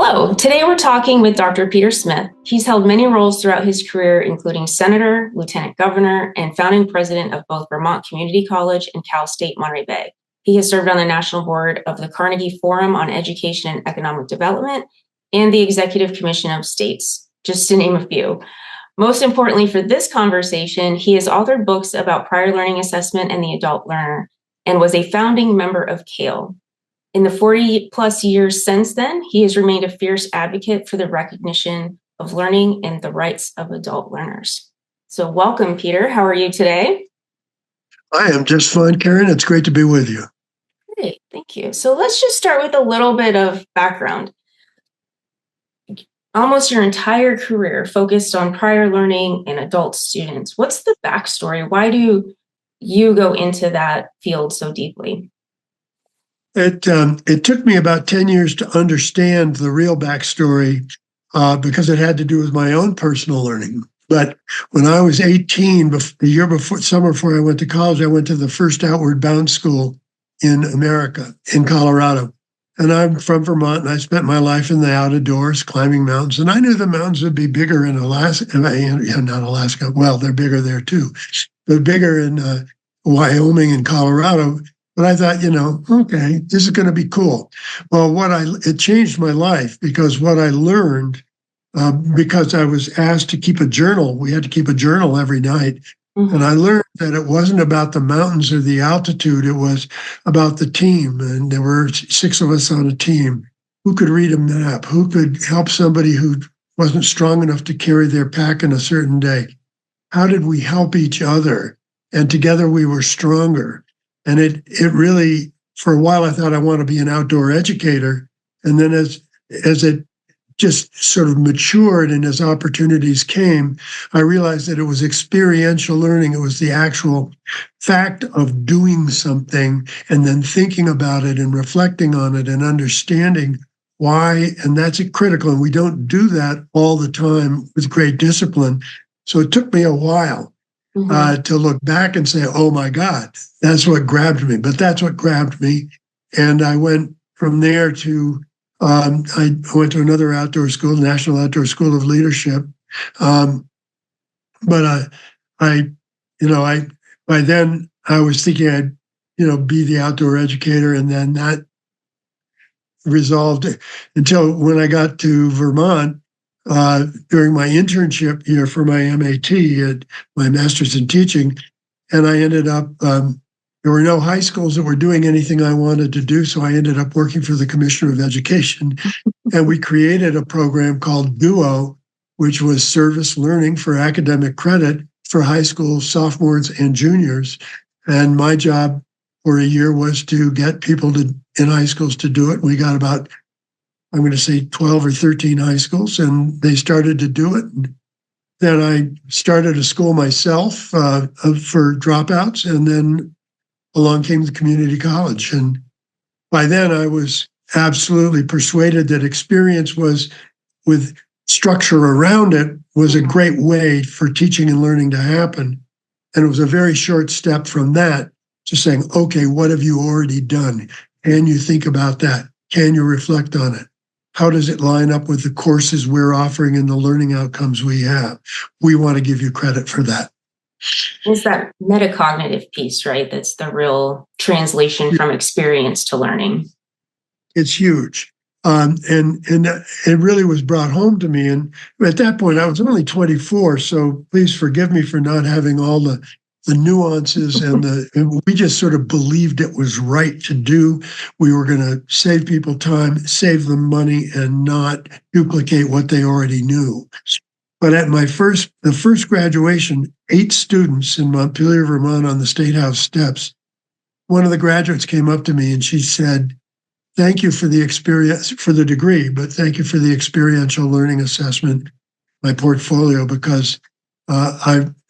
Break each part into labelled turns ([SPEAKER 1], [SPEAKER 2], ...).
[SPEAKER 1] Hello, today we're talking with Dr. Peter Smith. He's held many roles throughout his career, including senator, lieutenant governor, and founding president of both Vermont Community College and Cal State Monterey Bay. He has served on the national board of the Carnegie Forum on Education and Economic Development and the Executive Commission of States, just to name a few. Most importantly for this conversation, he has authored books about prior learning assessment and the adult learner and was a founding member of CALE. In the 40 plus years since then, he has remained a fierce advocate for the recognition of learning and the rights of adult learners. So welcome, Peter. How are you today?
[SPEAKER 2] I am just fine, Karen. It's great to be with you.
[SPEAKER 1] Great, thank you. So let's just start with a little bit of background. Almost your entire career focused on prior learning and adult students. What's the backstory? Why do you go into that field so deeply?
[SPEAKER 2] It took me about 10 years to understand the real backstory because it had to do with my own personal learning. But when I was 18, the year before, summer before I went to college, I went to the first Outward Bound school in America, in Colorado. And I'm from Vermont, and I spent my life in the outdoors climbing mountains. And I knew the mountains would be bigger in Alaska, not Alaska, well, they're bigger there too. They're bigger in Wyoming and Colorado. But I thought, okay, this is going to be cool. Well, it changed my life because what I learned, because I was asked to keep a journal, we had to keep a journal every night. Mm-hmm. And I learned that it wasn't about the mountains or the altitude, it was about the team. And there were 6 of us on a team. Who could read a map? Who could help somebody who wasn't strong enough to carry their pack in a certain day? How did we help each other? And together we were stronger. And it really, for a while, I thought I want to be an outdoor educator. And then as it just sort of matured and as opportunities came, I realized that it was experiential learning. It was the actual fact of doing something and then thinking about it and reflecting on it and understanding why. And that's critical. And we don't do that all the time with great discipline. So it took me a while. Mm-hmm. To look back and say, oh my God, that's what grabbed me. But that's what grabbed me. And I went from there to, I went to another outdoor school, National Outdoor School of Leadership. But by then I was thinking I'd, be the outdoor educator. And then that resolved until when I got to Vermont, during my internship year for my MAT at my master's in teaching. And I ended up, there were no high schools that were doing anything I wanted to do. So I ended up working for the Commissioner of Education. And we created a program called DUO, which was service learning for academic credit for high school sophomores and juniors. And my job for a year was to get people in high schools to do it. We got about, I'm going to say 12 or 13 high schools, and they started to do it. And then I started a school myself for dropouts, and then along came the community college. And by then I was absolutely persuaded that experience was, with structure around it, was a great way for teaching and learning to happen. And it was a very short step from that to saying, okay, what have you already done? Can you think about that? Can you reflect on it? How does it line up with the courses we're offering and the learning outcomes we have? We want to give you credit for that.
[SPEAKER 1] It's that metacognitive piece, right? That's the real translation from experience to learning.
[SPEAKER 2] It's huge. And it really was brought home to me. And at that point, I was only 24. So please forgive me for not having all the nuances and we just sort of believed it was right to do. We were going to save people time, save them money, and not duplicate what they already knew. But at the first graduation, 8 students in Montpelier, Vermont, on the State House steps, one of the graduates came up to me and she said, "Thank you for the experience, for the degree, but thank you for the experiential learning assessment, my portfolio, because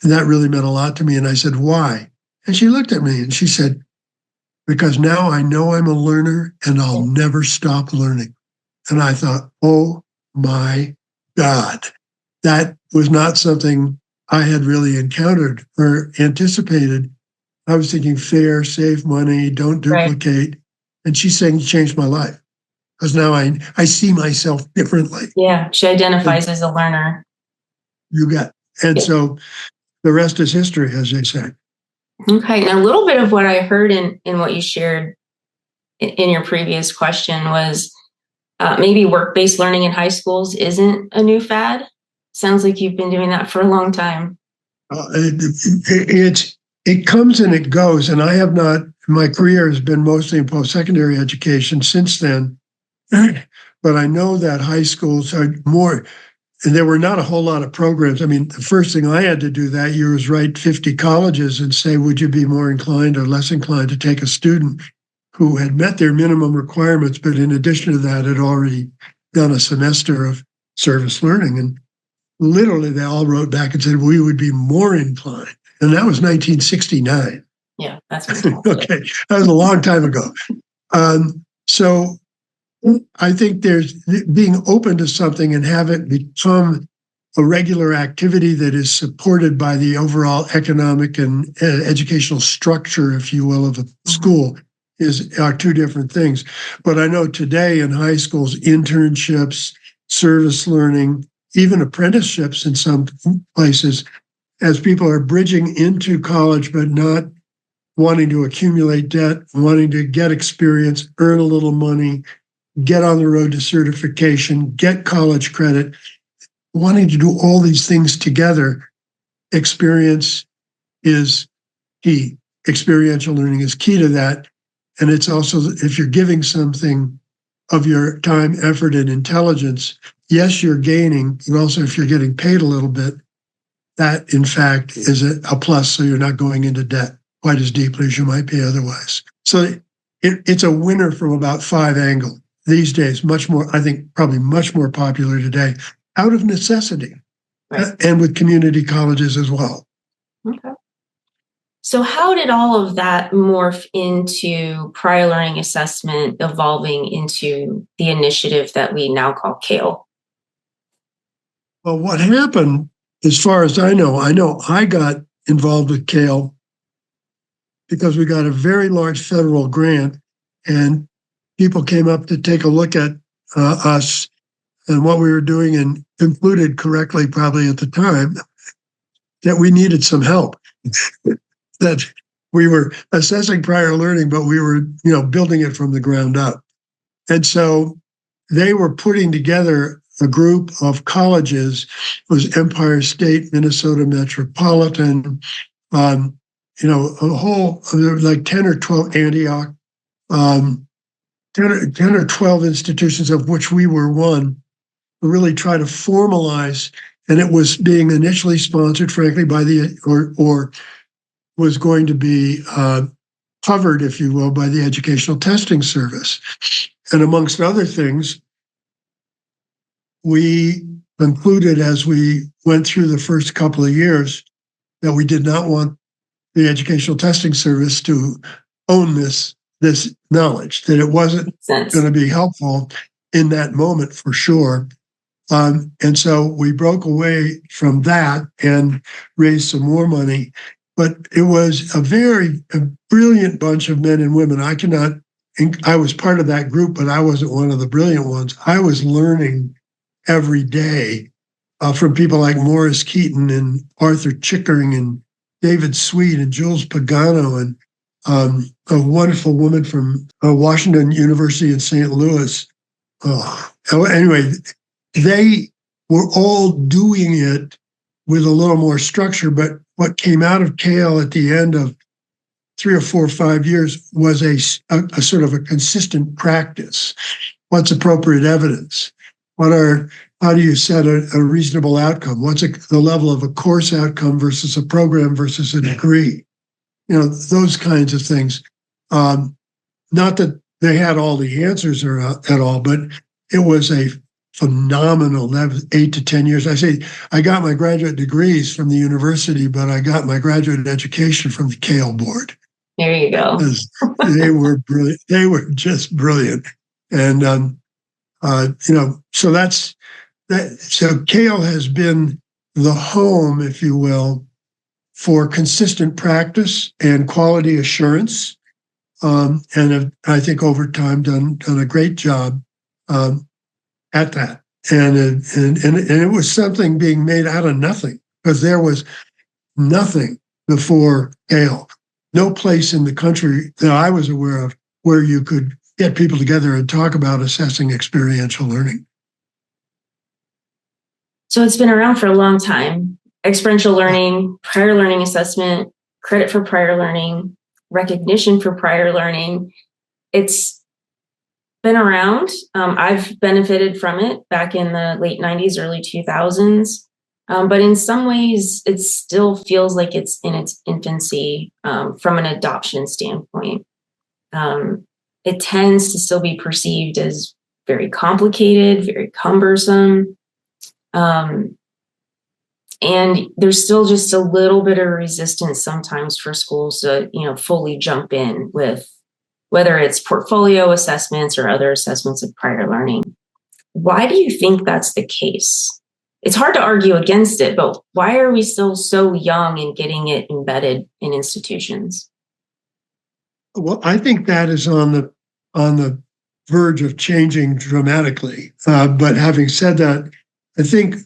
[SPEAKER 2] that really meant a lot to me." And I said, "Why?" And she looked at me and she said, "Because now I know I'm a learner and I'll never stop learning." And I thought, oh my God, that was not something I had really encountered or anticipated. I was thinking fair, save money, don't duplicate. Right. And she's saying, "You changed my life." because now I see myself differently.
[SPEAKER 1] Yeah, she identifies as a learner.
[SPEAKER 2] You get. And
[SPEAKER 1] Yeah.
[SPEAKER 2] so the rest is history, as they say.
[SPEAKER 1] Okay. And a little bit of what I heard in what you shared in your previous question was maybe work-based learning in high schools isn't a new fad. Sounds like you've been doing that for a long time.
[SPEAKER 2] It comes and it goes, and I have not. My career has been mostly in post-secondary education since then, but I know that high schools are more. And there were not a whole lot of programs. I mean, the first thing I had to do that year was write 50 colleges and say, would you be more inclined or less inclined to take a student who had met their minimum requirements, but in addition to that, had already done a semester of service learning? And literally, they all wrote back and said, we would be more inclined. And that was 1969.
[SPEAKER 1] Yeah, that's
[SPEAKER 2] okay. That was a long time ago. So I think there's being open to something and have it become a regular activity that is supported by the overall economic and educational structure, if you will, of a school are two different things. But I know today in high schools, internships, service learning, even apprenticeships in some places, as people are bridging into college but not wanting to accumulate debt, wanting to get experience, earn a little money, get on the road to certification, get college credit, wanting to do all these things together. Experience is key. Experiential learning is key to that. And it's also, if you're giving something of your time, effort, and intelligence, yes, you're gaining, but also if you're getting paid a little bit, that in fact is a plus, so you're not going into debt quite as deeply as you might be otherwise. So it's a winner from about 5 angles. These days, much more, I think, probably much more popular today, out of necessity, right. And with community colleges as well.
[SPEAKER 1] Okay. So how did all of that morph into prior learning assessment evolving into the initiative that we now call CALE?
[SPEAKER 2] Well, what happened, as far as I know I got involved with CALE because we got a very large federal grant, and people came up to take a look at us and what we were doing, and concluded correctly, probably at the time, that we needed some help. That we were assessing prior learning, but we were, building it from the ground up. And so they were putting together a group of colleges. It was Empire State, Minnesota Metropolitan, a whole, like 10 or 12, Antioch, 10 or 12 institutions, of which we were one, to really try to formalize. And it was being initially sponsored, frankly, by or was going to be covered, if you will, by the Educational Testing Service. And amongst other things, we concluded as we went through the first couple of years that we did not want the Educational Testing Service to own this knowledge, that it wasn't going to be helpful in that moment for sure. And so we broke away from that and raised some more money. But it was a brilliant bunch of men and women. I was part of that group, but I wasn't one of the brilliant ones. I was learning every day from people like Morris Keaton and Arthur Chickering and David Sweet and Jules Pagano and a wonderful woman from Washington University in St. Louis. Anyway, they were all doing it with a little more structure, but what came out of CALE at the end of 3 or 4 or 5 years was a sort of a consistent practice. What's appropriate evidence? How do you set a reasonable outcome? What's the level of a course outcome versus a program versus a degree? Those kinds of things. Not that they had all the answers at all, but it was a phenomenal. That was 8 to 10 years. I say I got my graduate degrees from the university, but I got my graduate education from the CALE board.
[SPEAKER 1] There you go.
[SPEAKER 2] They were brilliant. They were just brilliant. And, so that's that. So CALE has been the home, if you will, for consistent practice and quality assurance. And have, I think over time done a great job at that. And it was something being made out of nothing, because there was nothing before Gale. No place in the country that I was aware of where you could get people together and talk about assessing experiential learning.
[SPEAKER 1] So it's been around for a long time. Experiential learning, prior learning assessment, credit for prior learning, recognition for prior learning. It's been around. I've benefited from it back in the late 90s, early 2000s. But in some ways, it still feels like it's in its infancy from an adoption standpoint. It tends to still be perceived as very complicated, very cumbersome. And there's still just a little bit of resistance sometimes for schools to, fully jump in with whether it's portfolio assessments or other assessments of prior learning. Why do you think that's the case? It's hard to argue against it, but why are we still so young in getting it embedded in institutions?
[SPEAKER 2] Well, I think that is on the verge of changing dramatically. But having said that, I think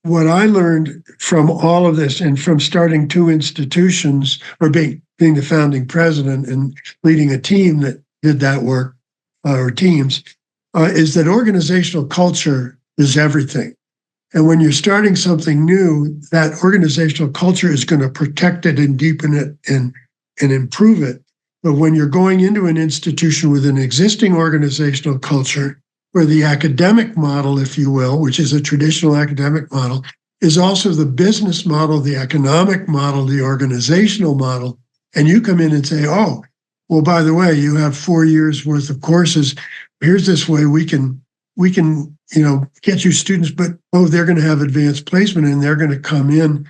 [SPEAKER 2] what I learned from all of this and from starting two institutions, or being the founding president and leading a team that did that work, or teams, is that organizational culture is everything. And when you're starting something new, that organizational culture is going to protect it and deepen it and improve it. But when you're going into an institution with an existing organizational culture, where the academic model, if you will, which is a traditional academic model, is also the business model, the economic model, the organizational model, and you come in and say, oh, well, by the way, you have 4 years worth of courses. Here's this way we can get you students, but they're going to have advanced placement and they're going to come in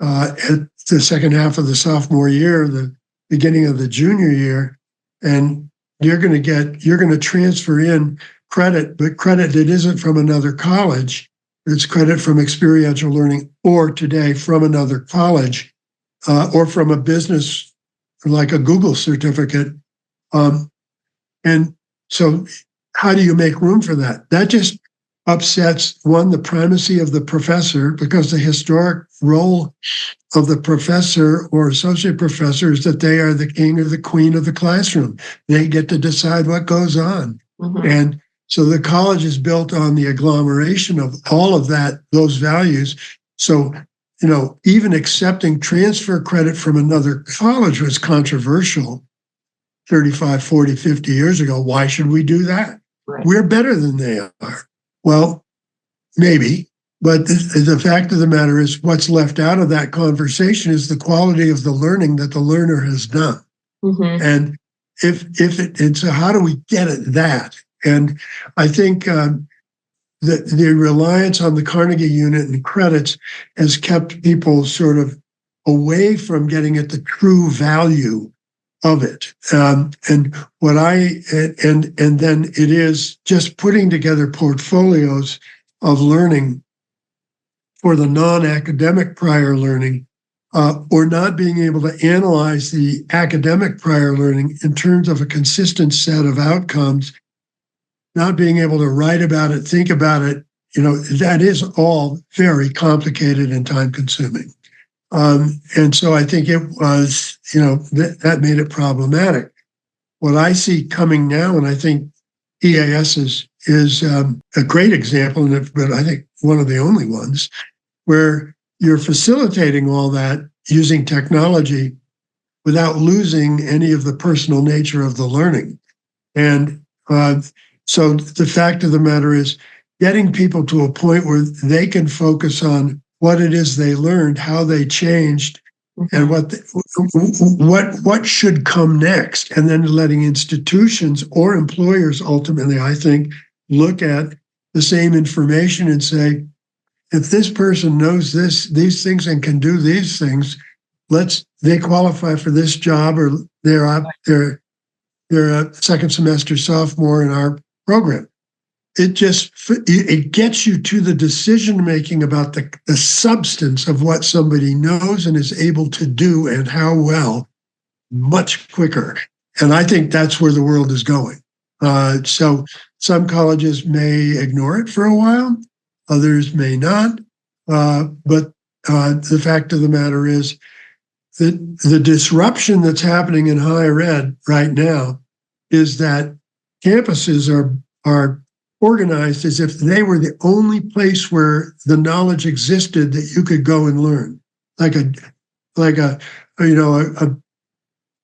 [SPEAKER 2] at the second half of the sophomore year, the beginning of the junior year, and you're going to transfer in credit, but credit that isn't from another college. It's credit from experiential learning, or today from another college, or from a business like a Google certificate. And so how do you make room for that? That just upsets, one, the primacy of the professor, because the historic role of the professor or associate professor is that they are the king or the queen of the classroom. They get to decide what goes on. Mm-hmm. And so the college is built on the agglomeration of all of those values. So, even accepting transfer credit from another college was controversial 35, 40, 50 years ago. Why should we do that? Right. We're better than they are. Well, maybe, but the fact of the matter is what's left out of that conversation is the quality of the learning that the learner has done. Mm-hmm. And so how do we get at that? And I think the reliance on the Carnegie unit and credits has kept people sort of away from getting at the true value of it. And then it is just putting together portfolios of learning for the non-academic prior learning, or not being able to analyze the academic prior learning in terms of a consistent set of outcomes, not being able to write about it, think about it, that is all very complicated and time-consuming. And so I think it was, that made it problematic. What I see coming now, and I think EAS is a great example, but I think one of the only ones, where you're facilitating all that using technology without losing any of the personal nature of the learning. And so the fact of the matter is getting people to a point where they can focus on what it is they learned, how they changed, and what should come next, and then letting institutions or employers ultimately, I think, look at the same information and say, if this person knows these things and can do these things, they qualify for this job, or they're a second semester sophomore in our program. It gets you to the decision making about the substance of what somebody knows and is able to do and how well much quicker. And I think that's where the world is going. So Some colleges may ignore it for a while, others may not. But the fact of the matter is that the disruption that's happening in higher ed right now is that campuses are organized as if they were the only place where the knowledge existed that you could go and learn.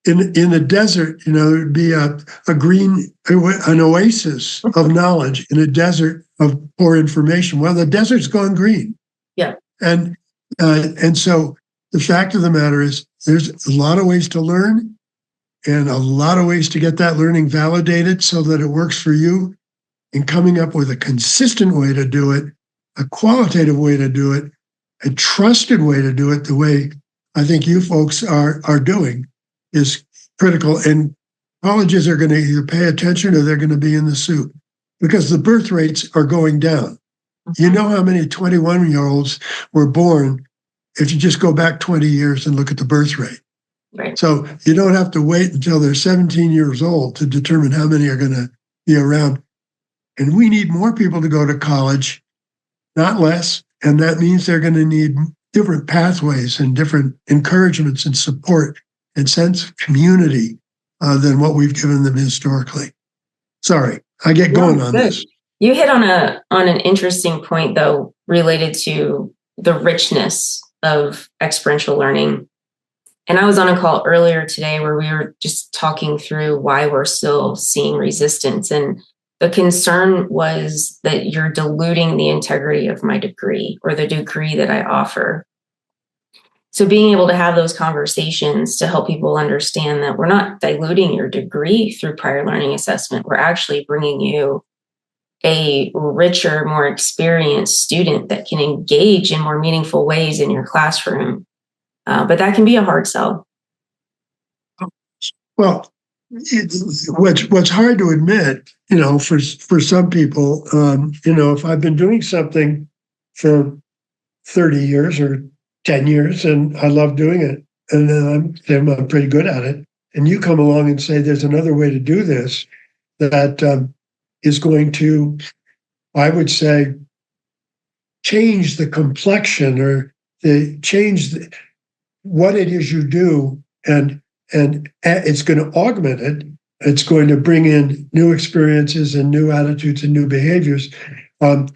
[SPEAKER 2] In a desert, there'd be an oasis of knowledge in a desert of poor information. Well, the desert's gone green.
[SPEAKER 1] Yeah.
[SPEAKER 2] And so the fact of the matter is there's a lot of ways to learn and a lot of ways to get that learning validated so that it works for you, and coming up with a consistent way to do it, a qualitative way to do it, a trusted way to do it, the way I think you folks are doing, is critical. And colleges are going to either pay attention or they're going to be in the soup, because the birth rates are going down. You know how many 21-year-olds were born if you just go back 20 years and look at the birth rate.
[SPEAKER 1] Right.
[SPEAKER 2] So you don't have to wait until they're 17 years old to determine how many are going to be around. And we need more people to go to college, not less. And that means they're going to need different pathways and different encouragements and support and sense of community than what we've given them historically. Sorry, I get going on this.
[SPEAKER 1] You hit on an interesting point, though, related to the richness of experiential learning. And I was on a call earlier today where we were just talking through why we're still seeing resistance. And the concern was that you're diluting the integrity of my degree or the degree that I offer. So being able to have those conversations to help people understand that we're not diluting your degree through prior learning assessment. We're actually bringing you a richer, more experienced student that can engage in more meaningful ways in your classroom. But that can be a hard sell.
[SPEAKER 2] Well, what's hard to admit, for some people, if I've been doing something for 30 years or 10 years and I love doing it, and then I'm pretty good at it, and you come along and say there's another way to do this that is going to, I would say, change the complexion or what it is you do, and it's going to augment it. It's going to bring in new experiences and new attitudes and new behaviors. Then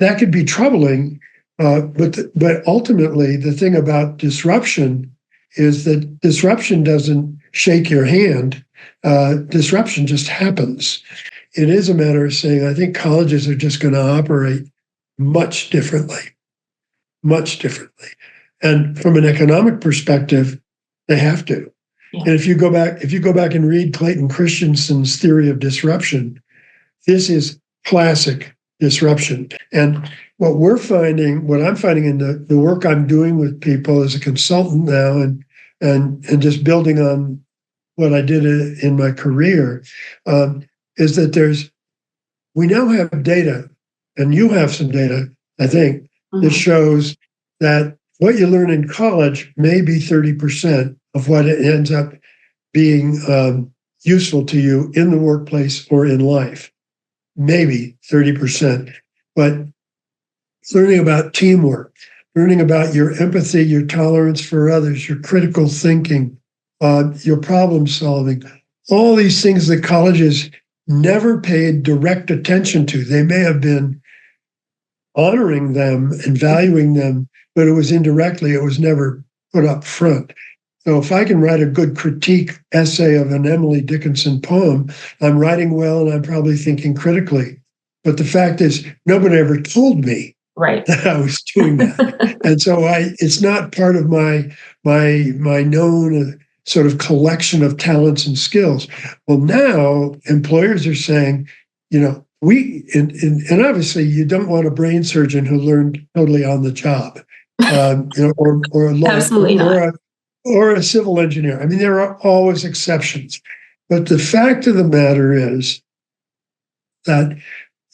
[SPEAKER 2] that could be troubling. But ultimately, the thing about disruption is that disruption doesn't shake your hand. Disruption just happens. It is a matter of saying, I think colleges are just going to operate much differently. And from an economic perspective, they have to. Yeah. And if you go back and read Clayton Christensen's theory of disruption, this is classic disruption. And what I'm finding in the work I'm doing with people as a consultant now, and just building on what I did in my career, is that we now have data, and you have some data, I think, that shows that what you learn in college may be 30% of what it ends up being useful to you in the workplace or in life. Maybe 30%. But learning about teamwork, learning about your empathy, your tolerance for others, your critical thinking, your problem solving, all these things that colleges never paid direct attention to. They may have been honoring them and valuing them, but it was indirectly, it was never put up front. So if I can write a good critique essay of an Emily Dickinson poem, I'm writing well and I'm probably thinking critically. But the fact is, nobody ever told me that I was doing that. And so it's not part of my known sort of collection of talents and skills. Well, now employers are saying, and obviously you don't want a brain surgeon who learned totally on the job, or a lawyer, absolutely not. Or a civil engineer. I mean, there are always exceptions. But the fact of the matter is that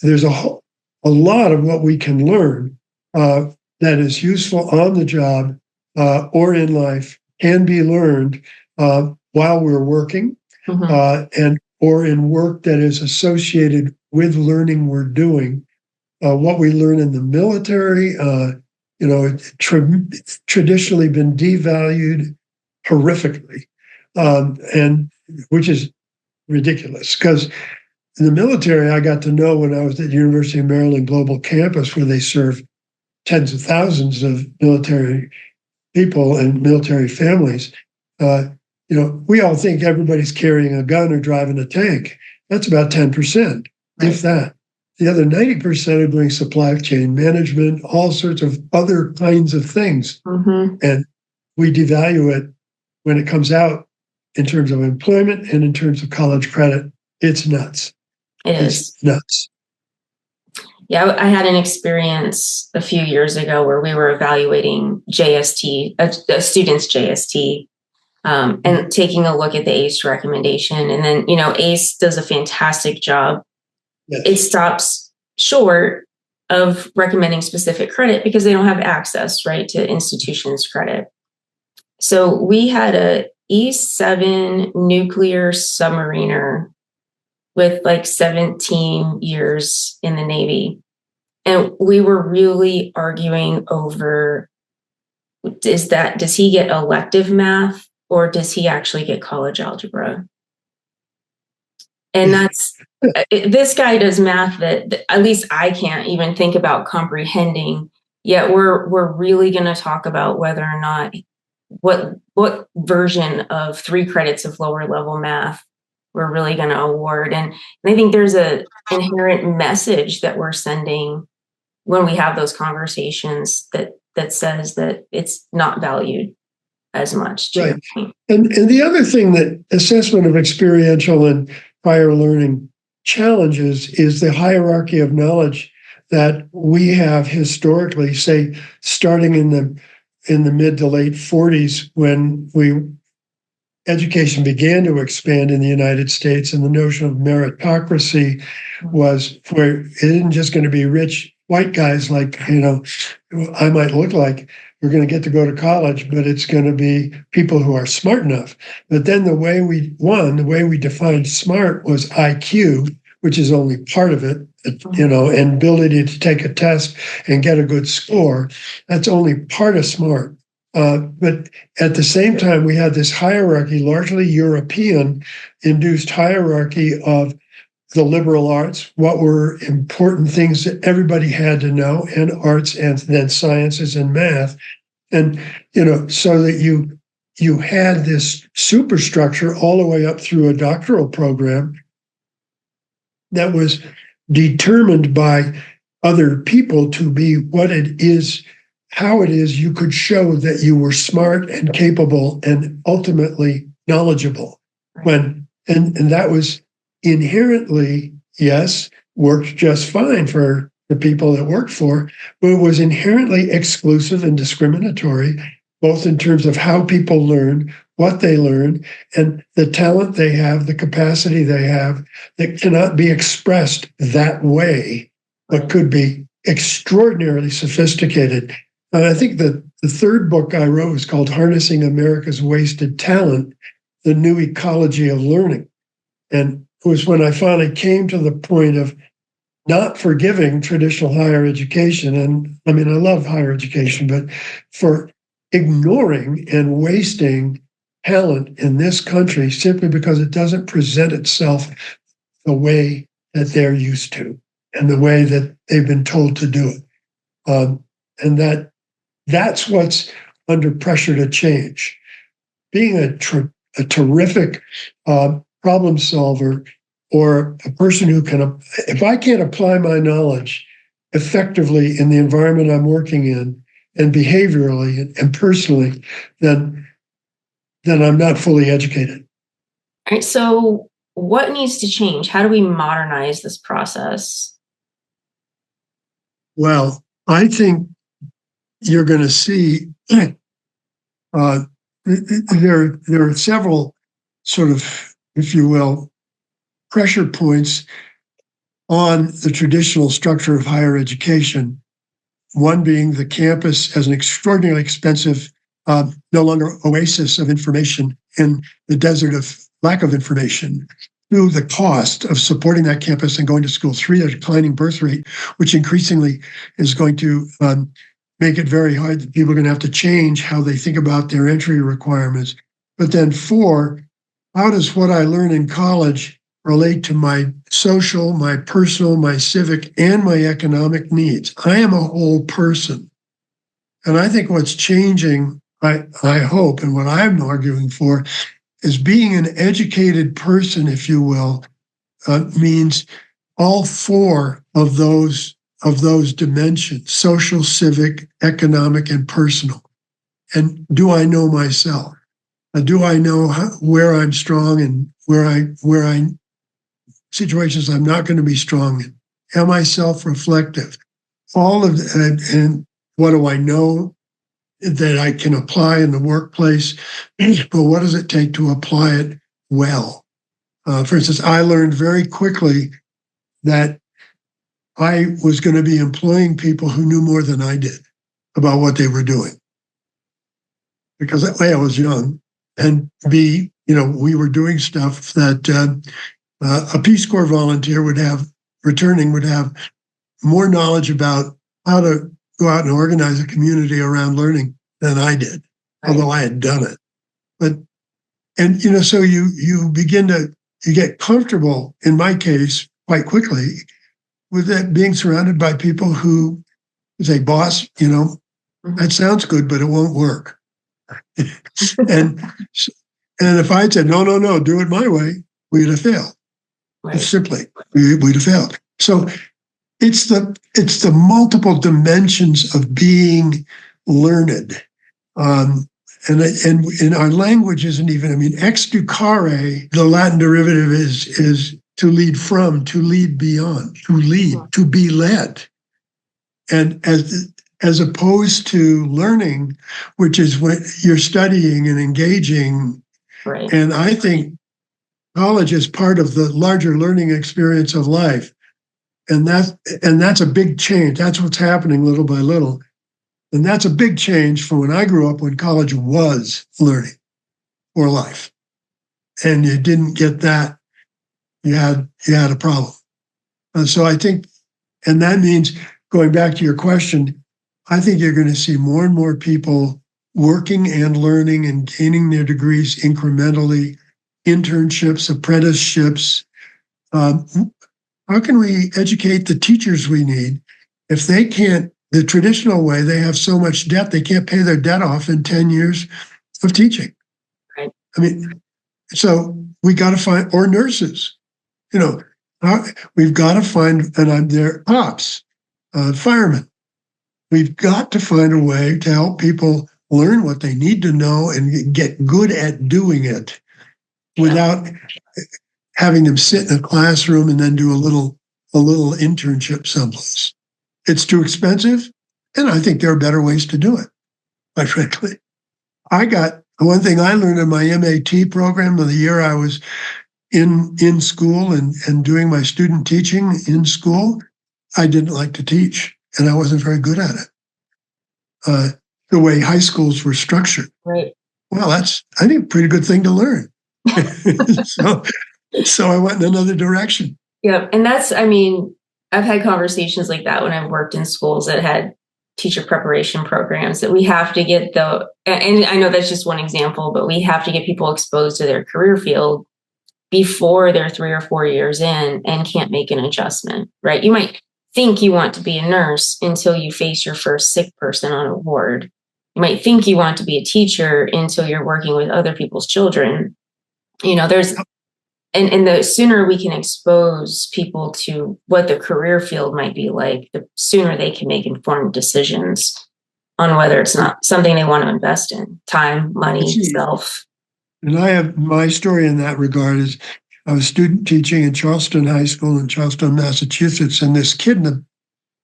[SPEAKER 2] there's a lot of what we can learn that is useful on the job or in life can be learned while we're working. And or in work that is associated with learning we're doing. What we learn in the military, it's traditionally been devalued horrifically, and which is ridiculous, because in the military, I got to know when I was at University of Maryland Global Campus, where they serve tens of thousands of military people and military families. We all think everybody's carrying a gun or driving a tank. That's about 10%, if that. The other 90% are doing supply chain management, all sorts of other kinds of things.
[SPEAKER 1] Mm-hmm.
[SPEAKER 2] And we devalue it when it comes out in terms of employment and in terms of college credit. It's nuts.
[SPEAKER 1] It's
[SPEAKER 2] nuts.
[SPEAKER 1] Yeah, I had an experience a few years ago where we were evaluating JST, a student's JST, and taking a look at the ACE recommendation. And then, ACE does a fantastic job.
[SPEAKER 2] Yes.
[SPEAKER 1] It stops short of recommending specific credit because they don't have access, right, to institutions' credit. So we had a E7 nuclear submariner with like 17 years in the Navy. And we were really arguing over, does he get elective math or does he actually get college algebra? And this guy does math that at least I can't even think about comprehending. Yet we're really going to talk about whether or not what version of 3 credits of lower level math we're really going to award. And I think there's an inherent message that we're sending when we have those conversations that says that it's not valued as much.
[SPEAKER 2] Right. And the other thing that assessment of experiential and prior learning challenges is the hierarchy of knowledge that we have historically, say, starting in the mid to late 40s, when education began to expand in the United States, and the notion of meritocracy was where it isn't just going to be rich white guys like, I might look like, we're going to get to go to college, but it's going to be people who are smart enough. But then the way we defined smart was IQ, which is only part of it, and ability to take a test and get a good score. That's only part of smart. But at the same time, we had this hierarchy, largely European-induced hierarchy of the liberal arts, what were important things that everybody had to know, and arts, and then sciences and math. And, so that you had this superstructure all the way up through a doctoral program that was determined by other people to be what it is, how it is you could show that you were smart and capable and ultimately knowledgeable. And that was inherently, yes, worked just fine for the people that worked for, but it was inherently exclusive and discriminatory, both in terms of how people learn, what they learn, and the talent they have, the capacity they have, that cannot be expressed that way, but could be extraordinarily sophisticated. And I think that the third book I wrote was called Harnessing America's Wasted Talent, The New Ecology of Learning. And it was when I finally came to the point of not forgiving traditional higher education. And I mean, I love higher education, but for ignoring and wasting talent in this country simply because it doesn't present itself the way that they're used to and the way that they've been told to do it. And that's what's under pressure to change. Being a terrific problem solver, or a person who can, if I can't apply my knowledge effectively in the environment I'm working in, and behaviorally and personally, then I'm not fully educated.
[SPEAKER 1] All right. So what needs to change? How do we modernize this process?
[SPEAKER 2] Well, I think you're going to see there are several sort of, if you will, pressure points on the traditional structure of higher education. One being the campus as an extraordinarily expensive, no longer oasis of information in the desert of lack of information. to the cost of supporting that campus and going to school. 3, the declining birth rate, which increasingly is going to make it very hard that people are going to have to change how they think about their entry requirements. But then 4, how does what I learn in college relate to my social, my personal, my civic, and my economic needs? I am a whole person. And I think what's changing, I hope, and what I'm arguing for, is being an educated person, if you will, means all 4 of those dimensions: social, civic, economic, and personal. And do I know myself? Do I know where I'm strong and where I situations I'm not going to be strong in? Am I self-reflective? All of and what do I know that I can apply in the workplace? But what does it take to apply it well? For instance, I learned very quickly that I was going to be employing people who knew more than I did about what they were doing. Because A, I was young, and B, we were doing stuff that a Peace Corps volunteer would have more knowledge about how to go out and organize a community around learning than I did, although I had done it. So you begin to get comfortable, in my case, quite quickly, with that being surrounded by people who say, boss, that sounds good, but it won't work. and if I'd said, no, do it my way, we'd have failed. Right. Simply, we'd have failed. So it's the multiple dimensions of being learned. And our language isn't even, exducare, the Latin derivative is to lead from, to lead beyond, to lead, to be led. And as opposed to learning, which is what you're studying and engaging. Right. And I think college is part of the larger learning experience of life. And that's a big change. That's what's happening little by little. And that's a big change from when I grew up, when college was learning for life. And you didn't get that, you had a problem. So I think, and that means, going back to your question, I think you're going to see more and more people working and learning and gaining their degrees incrementally, internships, apprenticeships. How can we educate the teachers we need if they can't, the traditional way, they have so much debt, they can't pay their debt off in 10 years of teaching? Right. So we got to find, or nurses, we've got to find, and I'm there, cops, firemen. We've got to find a way to help people learn what they need to know and get good at doing it without having them sit in a classroom and then do a little internship someplace. It's too expensive, and I think there are better ways to do it, quite frankly. One thing I learned in my MAT program of the year I was in school and doing my student teaching in school, I didn't like to teach, and I wasn't very good at it. The way high schools were structured. Right. Well, that's, I think, a pretty good thing to learn. So I went in another direction.
[SPEAKER 1] Yeah. And I've had conversations like that when I've worked in schools that had teacher preparation programs, that we have to get and I know that's just one example, but we have to get people exposed to their career field before they're 3 or 4 years in and can't make an adjustment, right? You might think you want to be a nurse until you face your first sick person on a ward. You might think you want to be a teacher until you're working with other people's children. And the sooner we can expose people to what the career field might be like, the sooner they can make informed decisions on whether it's not something they want to invest in. Time, money, self.
[SPEAKER 2] And I have my story in that regard is I was student teaching in Charleston High School in Charleston, Massachusetts, and this kid in the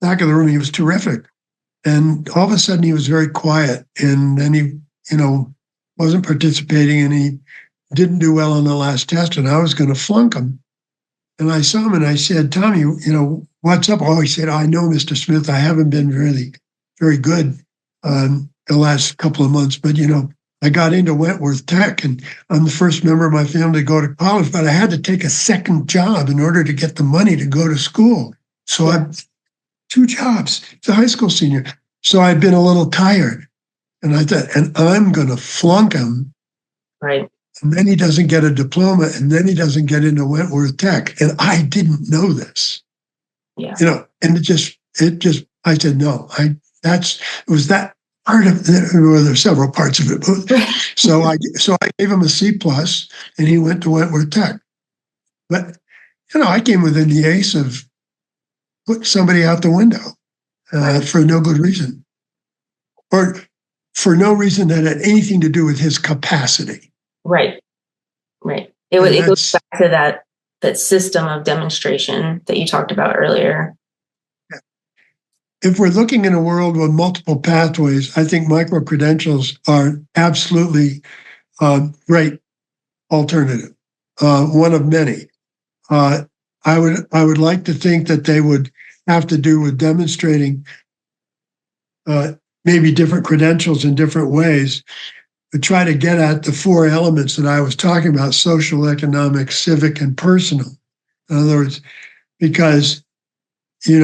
[SPEAKER 2] back of the room, he was terrific. And all of a sudden he was very quiet, and then he, wasn't participating, and he didn't do well on the last test, and I was going to flunk him. And I saw him and I said, Tommy, what's up? Oh, he said, I know, Mr. Smith, I haven't been really very good the last couple of months, but, I got into Wentworth Tech, and I'm the first member of my family to go to college, but I had to take a second job in order to get the money to go to school. So I 2 jobs as a high school senior. So I'd been a little tired. And I thought, and I'm going to flunk him.
[SPEAKER 1] Right.
[SPEAKER 2] And then he doesn't get a diploma, and then he doesn't get into Wentworth Tech. And I didn't know this.
[SPEAKER 1] Yeah.
[SPEAKER 2] And it just, I said, no, it was that part of it. Well, there's several parts of it. So I gave him a C plus, and he went to Wentworth Tech. But, I came within the ace of putting somebody out the window for no good reason. Or for no reason that had anything to do with his capacity.
[SPEAKER 1] Right. It goes back to that system of demonstration that you talked about earlier.
[SPEAKER 2] If we're looking in a world with multiple pathways, I think micro-credentials are absolutely great alternative, one of many. I would like to think that they would have to do with demonstrating maybe different credentials in different ways, but try to get at the 4 elements that I was talking about: social, economic, civic, and personal. In other words, because we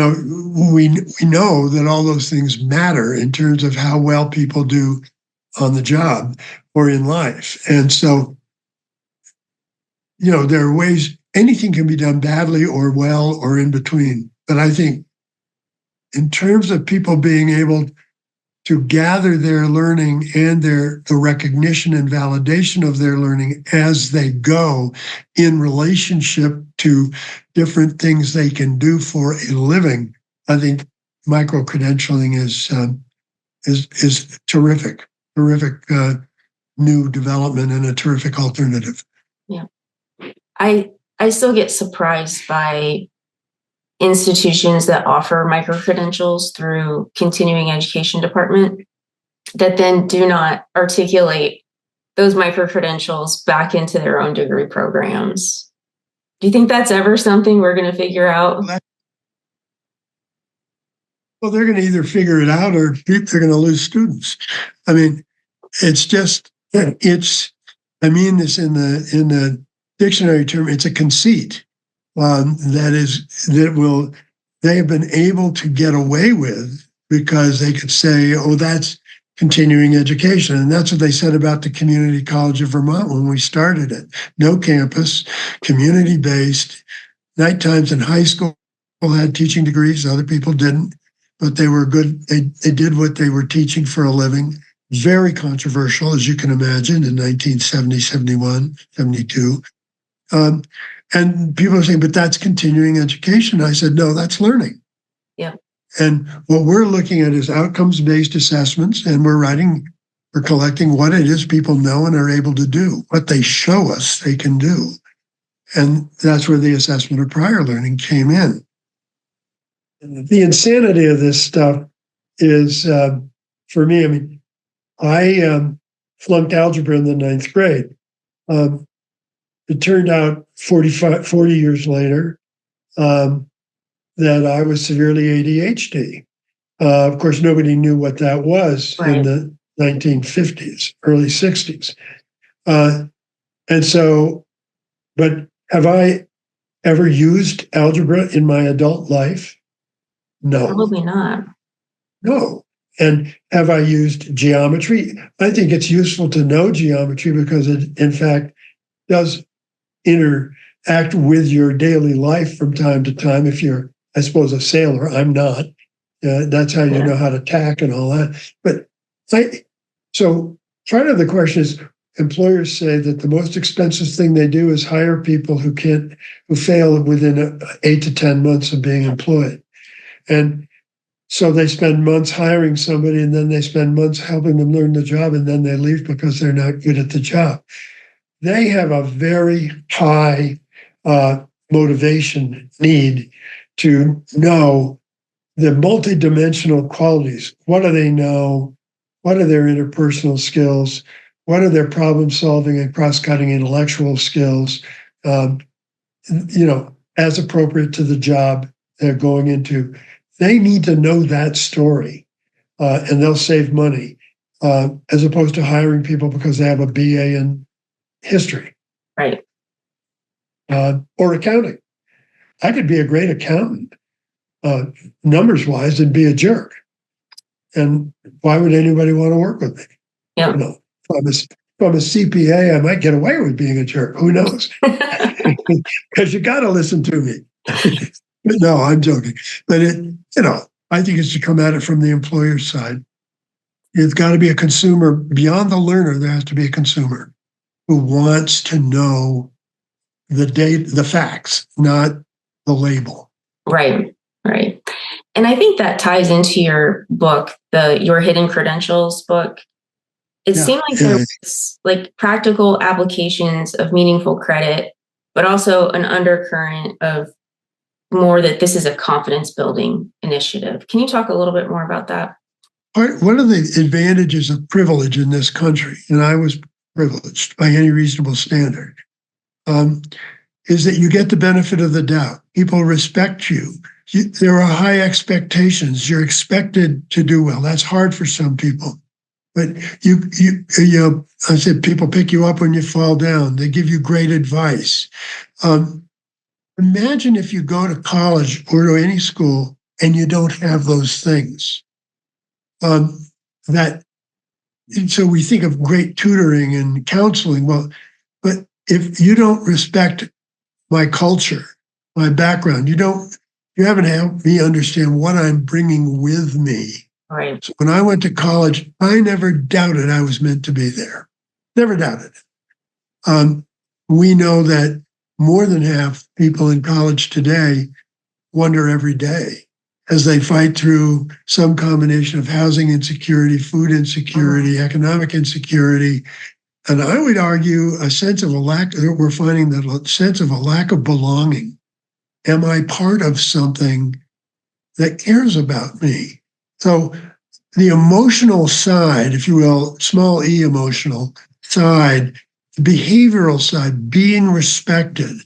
[SPEAKER 2] know that all those things matter in terms of how well people do on the job or in life. And so, there are ways anything can be done badly or well or in between. But I think in terms of people being able to gather their learning and the recognition and validation of their learning as they go in relationship to different things they can do for a living, I think micro-credentialing is terrific new development and a terrific alternative.
[SPEAKER 1] Yeah. I still get surprised by institutions that offer micro-credentials through continuing education department that then do not articulate those micro-credentials back into their own degree programs. Do you think that's ever something we're going to figure out?
[SPEAKER 2] Well, they're going to either figure it out or they're going to lose students. I mean, it's just, I mean this in the dictionary term, it's a conceit. They have been able to get away with because they could say, oh, that's continuing education. And that's what they said about the Community College of Vermont when we started it. No campus, community-based, night times in high school had teaching degrees, other people didn't, but they were good. They did what they were teaching for a living. Very controversial, as you can imagine, in 1970, 71, 72. And people are saying, but that's continuing education. I said, no, that's learning.
[SPEAKER 1] Yeah.
[SPEAKER 2] And what we're looking at is outcomes-based assessments, and we're collecting what it is people know and are able to do, what they show us they can do. And that's where the assessment of prior learning came in. And the insanity of this stuff is, for me, I mean, I flunked algebra in the 9th grade. It turned out 40 years later that I was severely ADHD. Of course, nobody knew what that was in the 1950s, early 60s. And so, but have I ever used algebra in my adult life? No.
[SPEAKER 1] Probably not.
[SPEAKER 2] No. And have I used geometry? I think it's useful to know geometry because it, in fact, does interact with your daily life from time to time. If you're, I suppose, a sailor, I'm not. That's how you know how to tack and all that. But so part of the question is, employers say that the most expensive thing they do is hire people who fail within 8 to 10 months of being employed. And so they spend months hiring somebody, and then they spend months helping them learn the job, and then they leave because they're not good at the job. They have a very high motivation need to know the multidimensional qualities. What do they know? What are their interpersonal skills? What are their problem-solving and cross-cutting intellectual skills? As appropriate to the job they're going into. They need to know that story, and they'll save money. as opposed to hiring people because they have a BA in history,
[SPEAKER 1] Right.
[SPEAKER 2] Or accounting. I could be a great accountant, numbers wise, and be a jerk. And why would anybody want to work with me?
[SPEAKER 1] Yeah.
[SPEAKER 2] You know, if I'm a CPA, I might get away with being a jerk. Who knows? Because you got to listen to me. No, I'm joking. But I think it's to come at it from the employer's side. It's got to be a consumer beyond the learner. There has to be a consumer who wants to know the facts, not the label.
[SPEAKER 1] Right. And I think that ties into your book, your Hidden Credentials book. It seemed like there was like practical applications of meaningful credit, but also an undercurrent of more that this is a confidence building initiative. Can you talk a little bit more about that?
[SPEAKER 2] One of the advantages of privilege in this country, and I was privileged by any reasonable standard, is that you get the benefit of the doubt. People respect you. There are high expectations. You're expected to do well. That's hard for some people. But I said, people pick you up when you fall down. They give you great advice. Imagine if you go to college or to any school and you don't have those things. So we think of great tutoring and counseling. Well, but if you don't respect my culture, my background, you haven't helped me understand what I'm bringing with me.
[SPEAKER 1] Right.
[SPEAKER 2] So when I went to college, I never doubted I was meant to be there. Never doubted it. We know that more than half people in college today wonder every day as they fight through some combination of housing insecurity, food insecurity, economic insecurity. And I would argue we're finding that a sense of a lack of belonging. Am I part of something that cares about me? So the emotional side, if you will, small e emotional side, the behavioral side, being respected,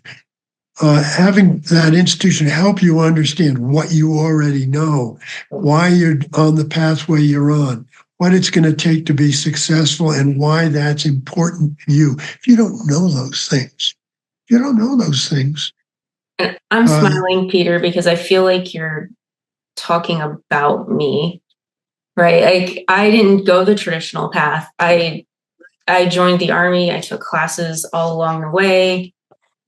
[SPEAKER 2] having that institution help you understand what you already know, why you're on the pathway you're on, what it's going to take to be successful, and why that's important to you. If you don't know those things,
[SPEAKER 1] And I'm smiling, Peter, because I feel like you're talking about me, right? Like I didn't go the traditional path. I joined the Army. I took classes all along the way.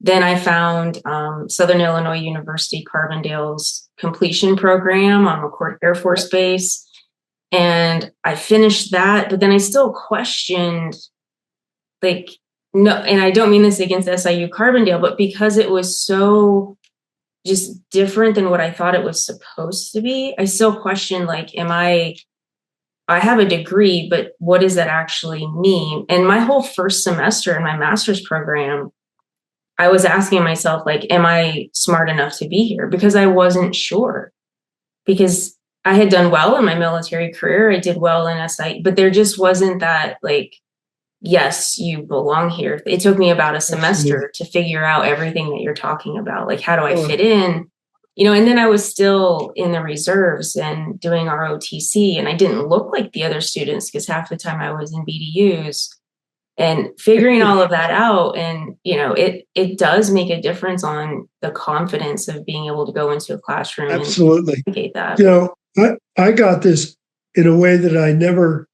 [SPEAKER 1] Then I found Southern Illinois University Carbondale's completion program on McChord Air Force Base. And I finished that, but then I still questioned, no, and I don't mean this against SIU Carbondale, but because it was so just different than what I thought it was supposed to be, I still questioned, I have a degree, but what does that actually mean? And my whole first semester in my master's program, I was asking myself, am I smart enough to be here? Because I wasn't sure. Because I had done well in my military career. I did well in SI, but there just wasn't that, yes, you belong here. It took me about a semester to figure out everything that you're talking about. How do I fit in? And then I was still in the reserves and doing ROTC, and I didn't look like the other students because half the time I was in BDUs. And figuring all of that out, and it does make a difference on the confidence of being able to go into a classroom.
[SPEAKER 2] Absolutely.
[SPEAKER 1] And navigate that.
[SPEAKER 2] I got this in a way that I never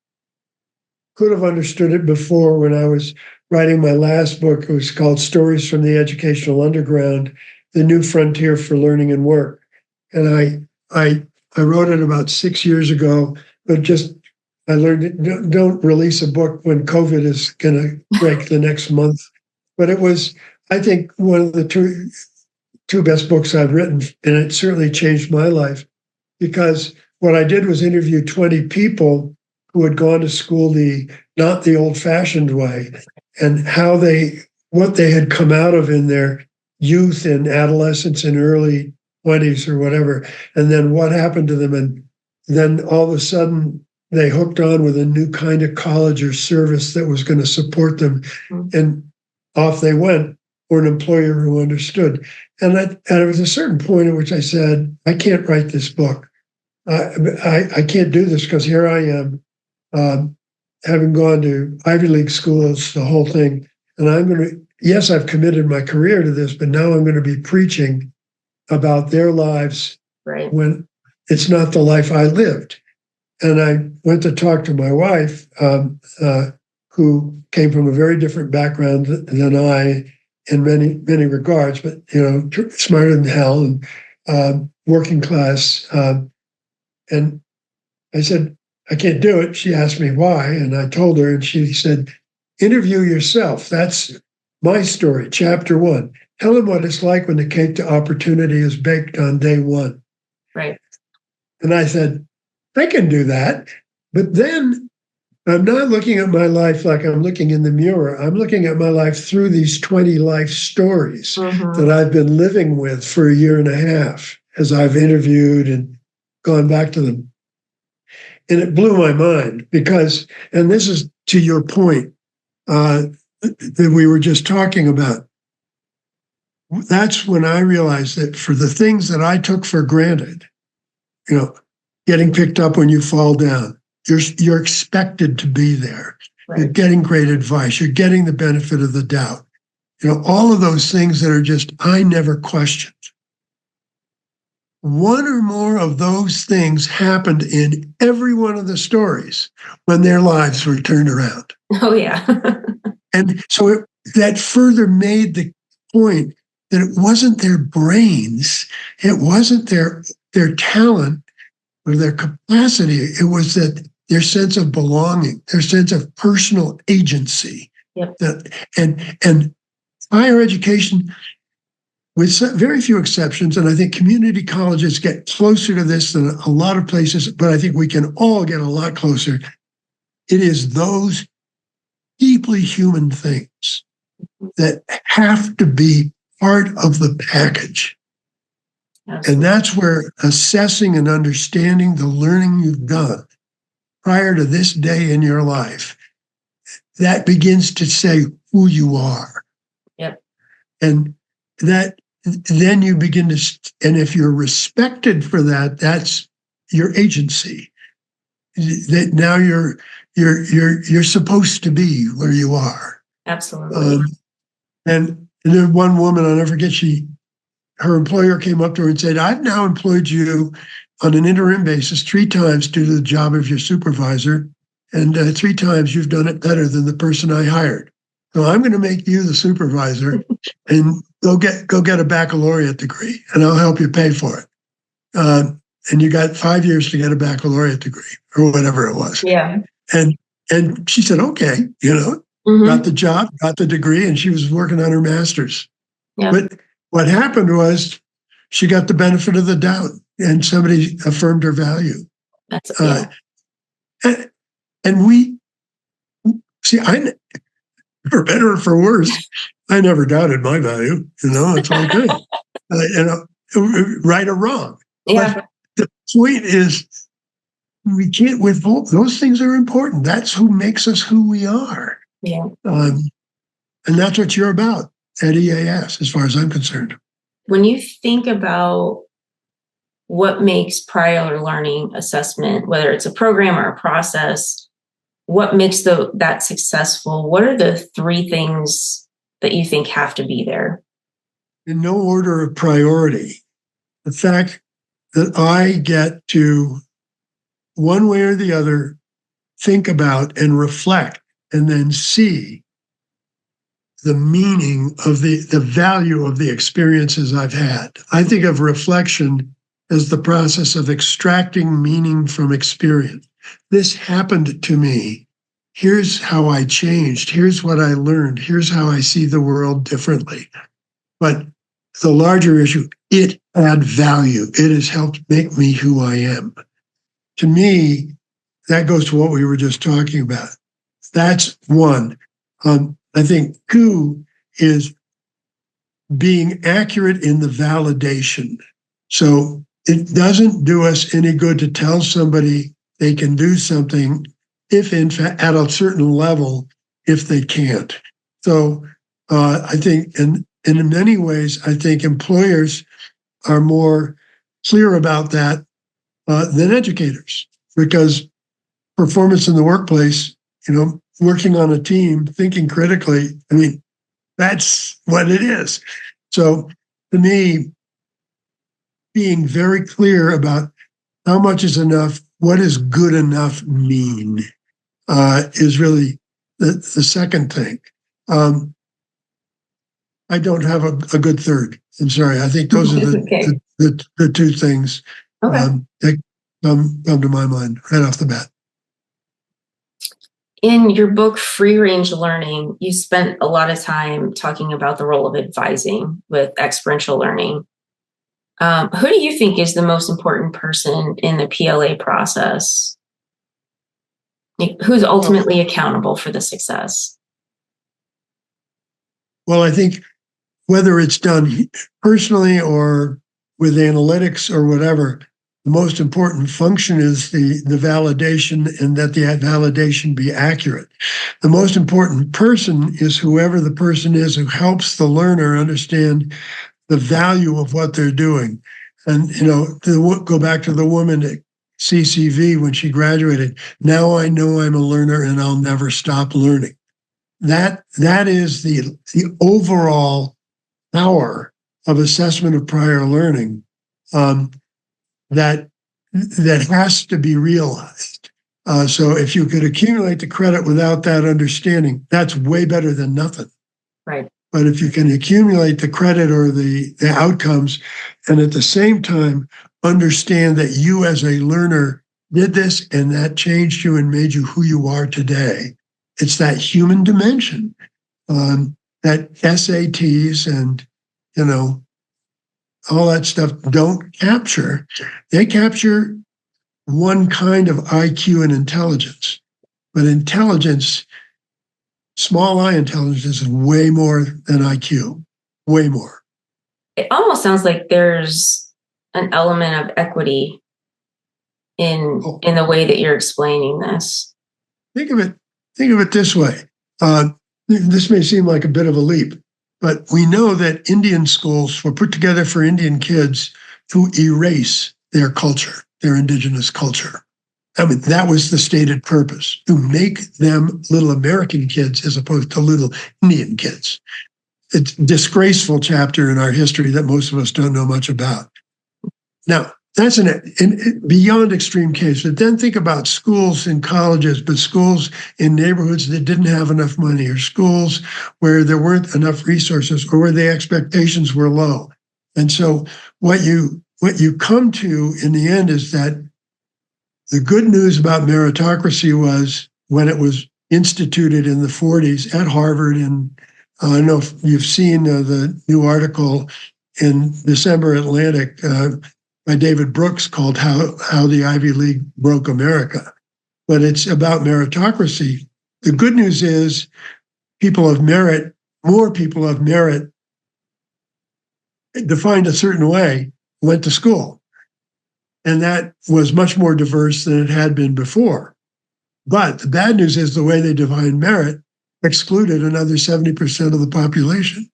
[SPEAKER 2] could have understood it before. When I was writing my last book, it was called Stories from the Educational Underground: The New Frontier for Learning and Work. And I wrote it about 6 years ago, but I learned don't release a book when COVID is going to break the next month. But it was, I think, one of the two best books I've written, and it certainly changed my life, because what I did was interview 20 people who had gone to school not the old-fashioned way, and what they had come out of in their youth and adolescence and early 20s or whatever, and then what happened to them, and then all of a sudden they hooked on with a new kind of college or service that was going to support them. And off they went for an employer who understood. And there was a certain point at which I said, I can't write this book. I can't do this, because here I am having gone to Ivy League schools, the whole thing, and yes, I've committed my career to this, but now I'm going to be preaching about their lives
[SPEAKER 1] Right.
[SPEAKER 2] when it's not the life I lived. And I went to talk to my wife, who came from a very different background than I in many regards, but smarter than hell and working class. And I said, I can't do it. She asked me why, and I told her, and she said, interview yourself. That's my story, chapter 1. Tell them what it's like when the cake to opportunity is baked on day 1.
[SPEAKER 1] Right.
[SPEAKER 2] And I said, I can do that. But then I'm not looking at my life like I'm looking in the mirror. I'm looking at my life through these 20 life stories that I've been living with for a year and a half as I've interviewed and gone back to them. And it blew my mind because, and this is to your point that we were just talking about, that's when I realized that for the things that I took for granted, getting picked up when you fall down, you're expected to be there. Right. You're getting great advice. You're getting the benefit of the doubt. All of those things that are just, I never questioned. One or more of those things happened in every one of the stories when their lives were turned around.
[SPEAKER 1] Oh, yeah.
[SPEAKER 2] And so that further made the point that it wasn't their brains, it wasn't their talent or their capacity, it was that their sense of belonging, their sense of personal agency.
[SPEAKER 1] Yep.
[SPEAKER 2] And higher education, with very few exceptions, and I think community colleges get closer to this than a lot of places, but I think we can all get a lot closer. It is those deeply human things that have to be part of the package. Absolutely. And that's where assessing and understanding the learning you've done prior to this day in your life, that begins to say who you are.
[SPEAKER 1] Yep.
[SPEAKER 2] And that then you begin to, and if you're respected for that, that's your agency. That now you're supposed to be where you are.
[SPEAKER 1] Absolutely.
[SPEAKER 2] And there's one woman, I'll never forget, her employer came up to her and said, I've now employed you on an interim basis 3 times to do the job of your supervisor, and 3 times you've done it better than the person I hired. So I'm going to make you the supervisor and go get a baccalaureate degree, and I'll help you pay for it. And you got 5 years to get a baccalaureate degree or whatever it was.
[SPEAKER 1] Yeah.
[SPEAKER 2] And she said, okay, got the job, got the degree, and she was working on her master's.
[SPEAKER 1] Yeah.
[SPEAKER 2] But what happened was she got the benefit of the doubt, and somebody affirmed her value.
[SPEAKER 1] That's
[SPEAKER 2] and we see, for better or for worse, I never doubted my value. It's all good. Right or wrong.
[SPEAKER 1] Yeah.
[SPEAKER 2] But the point is, we can't withhold. Those things are important. That's who makes us who we are.
[SPEAKER 1] Yeah.
[SPEAKER 2] And that's what you're about at EAS, as far as I'm concerned.
[SPEAKER 1] When you think about what makes prior learning assessment, whether it's a program or a process, what makes that successful? What are the 3 things that you think have to be there?
[SPEAKER 2] In no order of priority, the fact that I get to, one way or the other, think about and reflect and then see the meaning of the value of the experiences I've had. I think of reflection as the process of extracting meaning from experience. This happened to me. Here's how I changed. Here's what I learned. Here's how I see the world differently. But the larger issue, it had value. It has helped make me who I am. To me, that goes to what we were just talking about. That's one. I think 2 is being accurate in the validation. So it doesn't do us any good to tell somebody they can do something if, in fact, at a certain level, if they can't. So I think, and in many ways, I think employers are more clear about that than educators, because performance in the workplace working on a team, thinking critically. I mean, that's what it is. So to me, being very clear about how much is enough, what does good enough mean, is really the second thing. I don't have a good third. I'm sorry. I think those are
[SPEAKER 1] Okay.
[SPEAKER 2] the two things
[SPEAKER 1] Okay.
[SPEAKER 2] that come to my mind right off the bat.
[SPEAKER 1] In your book, Free Range Learning, you spent a lot of time talking about the role of advising with experiential learning. Who do you think is the most important person in the PLA process? Who's ultimately accountable for the success?
[SPEAKER 2] Well, I think whether it's done personally or with analytics or whatever, the most important function is the validation, and that the validation be accurate. The most important person is whoever the person is who helps the learner understand the value of what they're doing. And, to go back to the woman at CCV when she graduated, now I know I'm a learner and I'll never stop learning. That is the overall power of assessment of prior learning, that has to be realized. So if you could accumulate the credit without that understanding, that's way better than nothing.
[SPEAKER 1] Right.
[SPEAKER 2] But if you can accumulate the credit or the outcomes, and at the same time understand that you as a learner did this and that changed you and made you who you are today, it's that human dimension that SATs and all that stuff don't capture. They capture one kind of IQ and intelligence, but intelligence, small I intelligence, is way more than IQ, way more.
[SPEAKER 1] It almost sounds like there's an element of equity in the way that you're explaining this.
[SPEAKER 2] Think of it this way. This may seem like a bit of a leap, but we know that Indian schools were put together for Indian kids to erase their culture, their indigenous culture. I mean, that was the stated purpose, to make them little American kids as opposed to little Indian kids. It's a disgraceful chapter in our history that most of us don't know much about. Now, that's an beyond extreme case. But then think about schools and colleges, but schools in neighborhoods that didn't have enough money, or schools where there weren't enough resources, or where the expectations were low. And so what you come to in the end is that the good news about meritocracy was, when it was instituted in the 40s at Harvard, and I don't know if you've seen the new article in December Atlantic by David Brooks called How the Ivy League Broke America. But it's about meritocracy. The good news is people of merit, more people of merit, defined a certain way, went to school. And that was much more diverse than it had been before. But the bad news is the way they defined merit excluded another 70% of the population,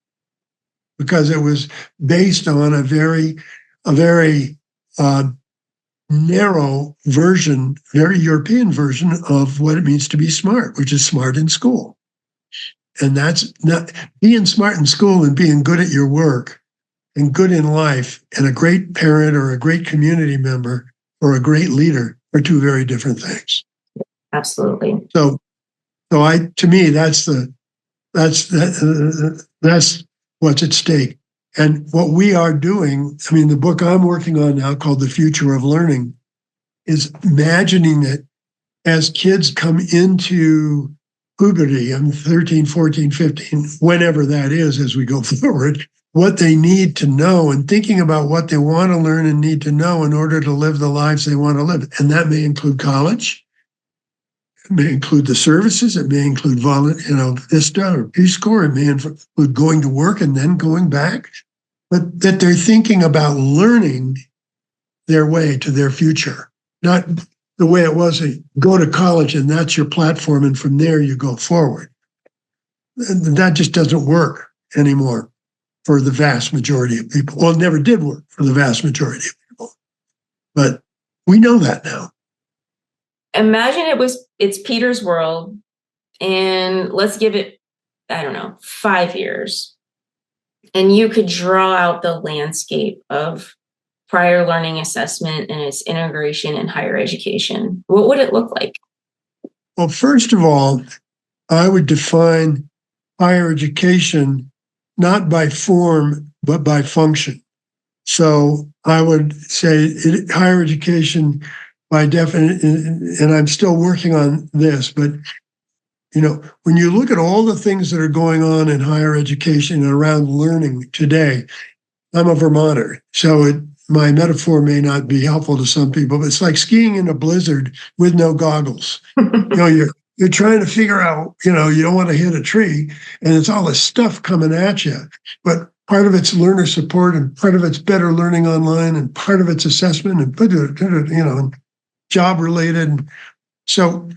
[SPEAKER 2] because it was based on a very narrow version, very European version of what it means to be smart, which is smart in school. And that's not being smart in school and being good at your work and good in life and a great parent or a great community member or a great leader are two very different things.
[SPEAKER 1] Absolutely.
[SPEAKER 2] So to me, that's what's at stake. And what we are doing, I mean, the book I'm working on now, called The Future of Learning, is imagining that as kids come into puberty, I'm 13, 14, 15, whenever that is, as we go forward, what they need to know, and thinking about what they want to learn and need to know in order to live the lives they want to live. And that may include college. It may include the services. It may include VISTA or Peace Corps. It may include going to work and then going back. But that they're thinking about learning their way to their future, not the way it was, go to college and that's your platform, and from there you go forward. And that just doesn't work anymore for the vast majority of people. Well, it never did work for the vast majority of people. But we know that now.
[SPEAKER 1] Imagine it's Peter's world. and let's give it, I don't know, 5 years, and you could draw out the landscape of prior learning assessment and its integration in higher education, what would it look like?
[SPEAKER 2] Well, first of all, I would define higher education not by form, but by function. So I would say higher education by definition, and I'm still working on this, but when you look at all the things that are going on in higher education and around learning today, I'm a Vermonter, so my metaphor may not be helpful to some people, but it's like skiing in a blizzard with no goggles. You're trying to figure out, you don't want to hit a tree, and it's all this stuff coming at you. But part of it's learner support, and part of it's better learning online, and part of it's assessment, and job related. So,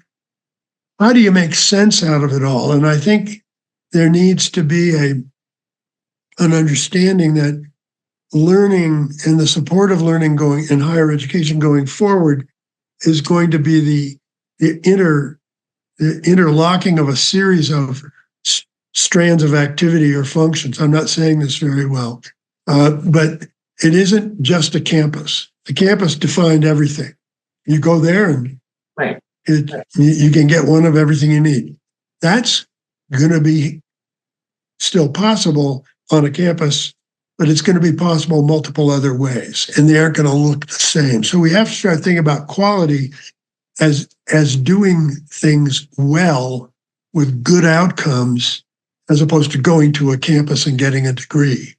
[SPEAKER 2] how do you make sense out of it all? And I think there needs to be an understanding that learning and the support of learning going in higher education going forward is going to be the interlocking of a series of strands of activity or functions. I'm not saying this very well, but it isn't just a campus. The campus defined everything. You go there and
[SPEAKER 1] right.
[SPEAKER 2] You can get one of everything you need. That's going to be still possible on a campus, but it's going to be possible multiple other ways, and they aren't going to look the same. So we have to start thinking about quality as doing things well with good outcomes, as opposed to going to a campus and getting a degree.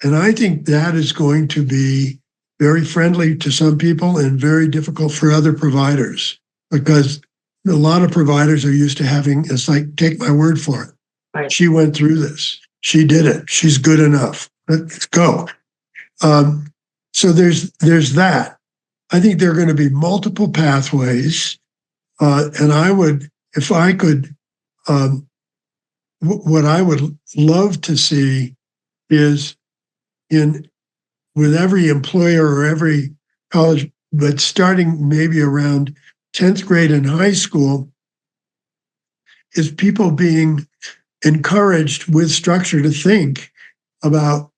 [SPEAKER 2] And I think that is going to be very friendly to some people and very difficult for other providers, because a lot of providers are used to having, it's like, take my word for it.
[SPEAKER 1] Right.
[SPEAKER 2] She went through this. She did it. She's good enough. Let's go. So there's that. I think there are going to be multiple pathways. And I would, if I could, what I would love to see is with every employer or every college, but starting maybe around 10th grade in high school, is people being encouraged with structure to think about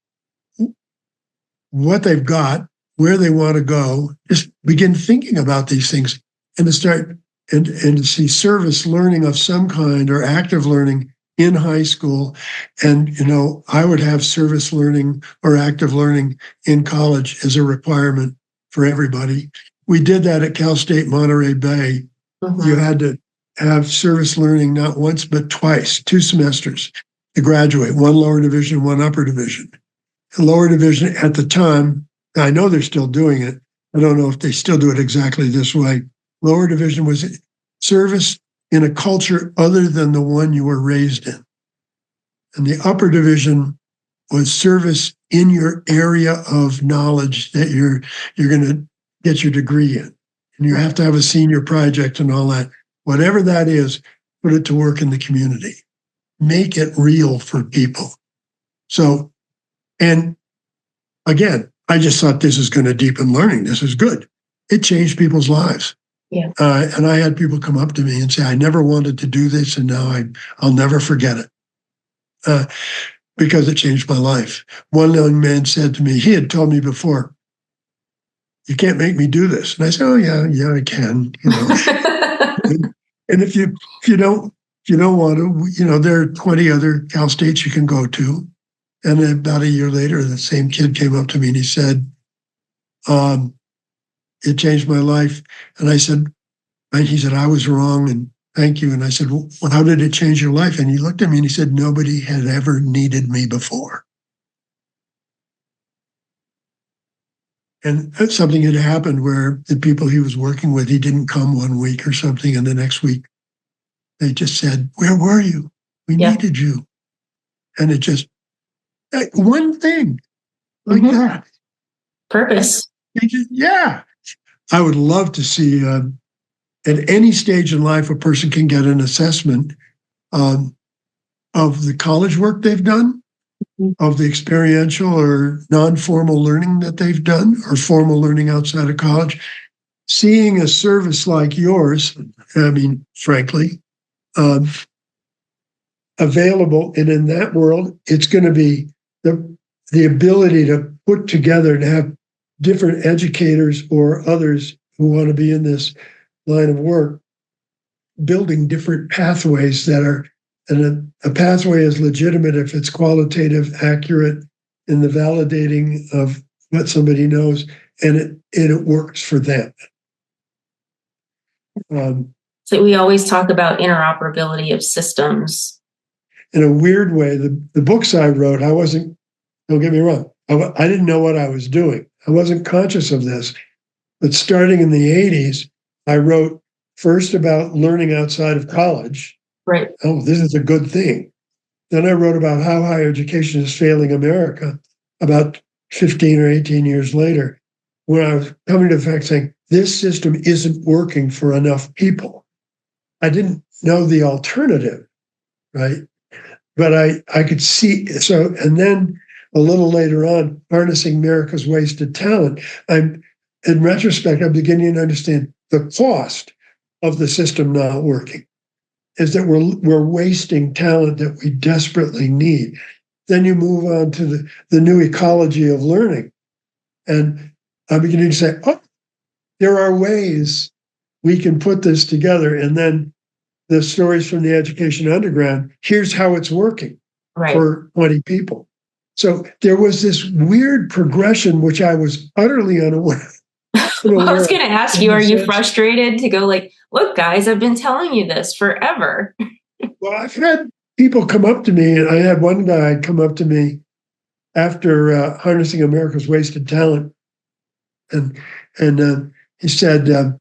[SPEAKER 2] what they've got, where they want to go, just begin thinking about these things, and to start and to see service learning of some kind or active learning in high school. And, I would have service learning or active learning in college as a requirement for everybody. We did that at Cal State Monterey Bay. Mm-hmm. You had to have service learning not once, but twice, 2 semesters to graduate, 1 lower division, 1 upper division. The lower division at the time, I know they're still doing it. I don't know if they still do it exactly this way. Lower division was service in a culture other than the one you were raised in. And the upper division was service in your area of knowledge that you're going to get your degree in. And you have to have a senior project and all that. Whatever that is, put it to work in the community. Make it real for people. So, and again, I just thought this is going to deepen learning. This is good. It changed people's lives.
[SPEAKER 1] Yeah.
[SPEAKER 2] And I had people come up to me and say, I never wanted to do this, and now I'll never forget it because it changed my life. One young man said to me, he had told me before, you can't make me do this. And I said, oh, yeah, I can. And if you don't want to, there are 20 other Cal States you can go to. And about a year later, the same kid came up to me and he said, it changed my life. And he said, I was wrong and thank you. And I said, well, how did it change your life? And he looked at me and he said, nobody had ever needed me before. And something had happened where the people he was working with, he didn't come one week or something. And the next week, they just said, where were you? We needed you. And it just, one thing like that.
[SPEAKER 1] Purpose.
[SPEAKER 2] Yeah. I would love to see at any stage in life, a person can get an assessment of the college work they've done, of the experiential or non-formal learning that they've done, or formal learning outside of college. Seeing a service like yours, I mean, frankly, available. And in that world, it's going to be the ability to put together and have different educators or others who want to be in this line of work, building different pathways that are, and a pathway is legitimate if it's qualitative, accurate in the validating of what somebody knows, and it works for them.
[SPEAKER 1] So we always talk about interoperability of systems.
[SPEAKER 2] In a weird way, the books I wrote, don't get me wrong, I didn't know what I was doing. I wasn't conscious of this. But starting in the 80s, I wrote first about learning outside of college.
[SPEAKER 1] Right.
[SPEAKER 2] Oh, this is a good thing. Then I wrote about how higher education is failing America about 15 or 18 years later, when I was coming to the fact saying, this system isn't working for enough people. I didn't know the alternative, right? But I could see, so, and then a little later on, harnessing America's wasted talent. In retrospect, I'm beginning to understand the cost of the system not working is that we're wasting talent that we desperately need. Then you move on to the new ecology of learning. And I'm beginning to say, oh, there are ways we can put this together. And then the stories from the education underground, here's how it's working for 20 people. So there was this weird progression, which I was utterly unaware.
[SPEAKER 1] Well, I was going to ask you, are you frustrated to go like, look, guys, I've been telling you this forever?
[SPEAKER 2] Well, I've had people come up to me, and I had one guy come up to me after harnessing America's wasted talent. And he said,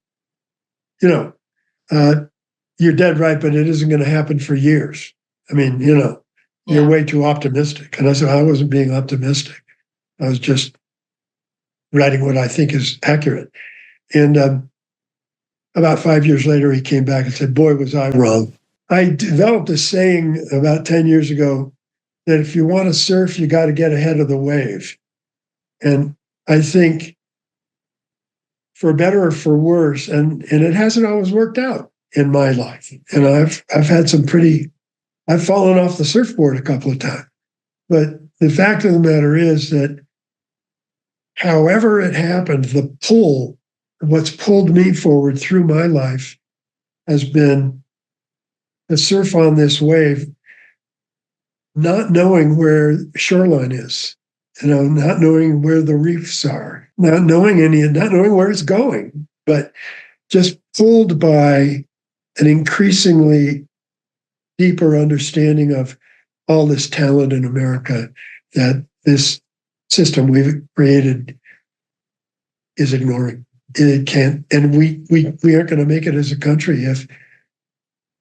[SPEAKER 2] you're dead right, but it isn't going to happen for years. I mean, you're way too optimistic. And I said, I wasn't being optimistic. I was just writing what I think is accurate. And about 5 years later, he came back and said, boy, was I wrong. I developed a saying about 10 years ago that if you want to surf, you got to get ahead of the wave. And I think for better or for worse, and it hasn't always worked out in my life. And I've had I've fallen off the surfboard a couple of times. But the fact of the matter is that however it happened, what's pulled me forward through my life has been to surf on this wave, not knowing where shoreline is, not knowing where the reefs are, not knowing where it's going, but just pulled by an increasingly deeper understanding of all this talent in America that this system we've created is ignoring. It can't, and we aren't going to make it as a country if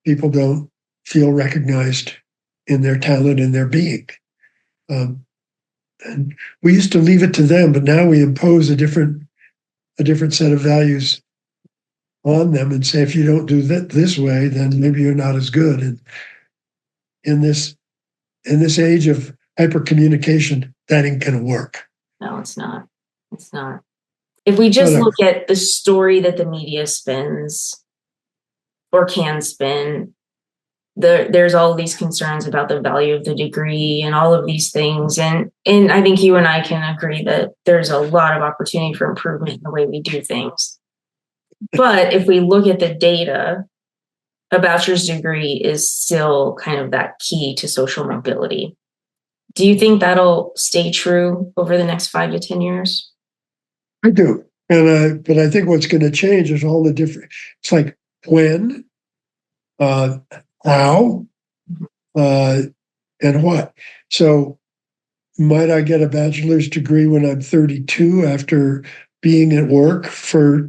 [SPEAKER 2] people don't feel recognized in their talent and their being. And we used to leave it to them, but now we impose a different set of values on them and say, if you don't do that this way, then maybe you're not as good. And in this age of hyper communication, that ain't going to work.
[SPEAKER 1] No, it's not. It's not. If we just look at the story that the media spins or can spin, there's all these concerns about the value of the degree and all of these things. And I think you and I can agree that there's a lot of opportunity for improvement in the way we do things. But if we look at the data, a bachelor's degree is still kind of that key to social mobility. Do you think that'll stay true over the next 5 to 10 years?
[SPEAKER 2] I do. But I think what's going to change is all the different, it's like when, how, and what. So might I get a bachelor's degree when I'm 32 after being at work for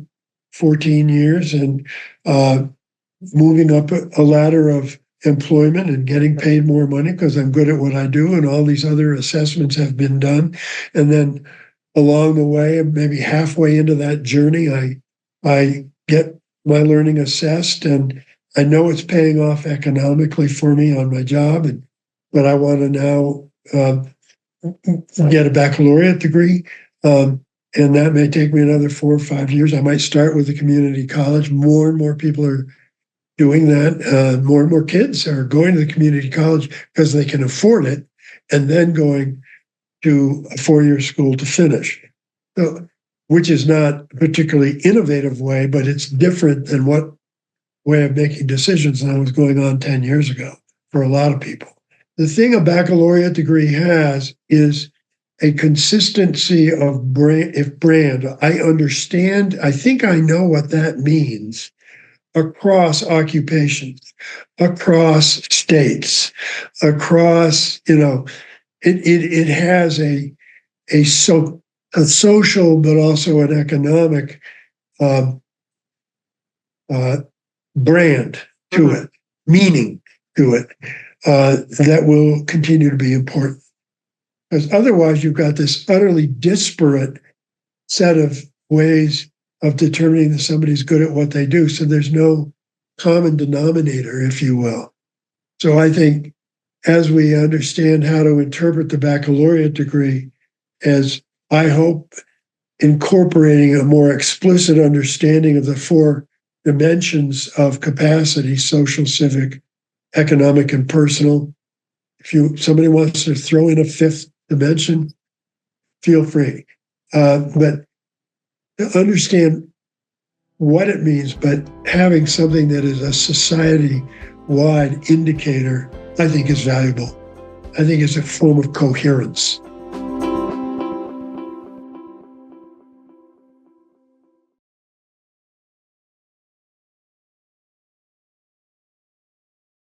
[SPEAKER 2] 14 years and moving up a ladder of employment and getting paid more money because I'm good at what I do and all these other assessments have been done. And then along the way, maybe halfway into that journey, I get my learning assessed and I know it's paying off economically for me on my job, but I want to now get a baccalaureate degree. And that may take me another 4 or 5 years. I might start with a community college. More and more people are doing that. More and more kids are going to the community college because they can afford it, and then going to a four-year school to finish. So, which is not a particularly innovative way, but it's different than what way of making decisions that was going on 10 years ago for a lot of people. The thing a baccalaureate degree has is a consistency of brand. I understand, I think I know what that means across occupations, across states, across, it has a social, but also an economic brand to it, meaning to it, that will continue to be important. Because otherwise, you've got this utterly disparate set of ways of determining that somebody's good at what they do. So there's no common denominator, if you will. So I think as we understand how to interpret the baccalaureate degree as, I hope, incorporating a more explicit understanding of the four dimensions of capacity: social, civic, economic, and personal. If somebody wants to throw in a fifth dimension, feel free. But to understand what it means, but having something that is a society-wide indicator, I think is valuable. I think it's a form of coherence.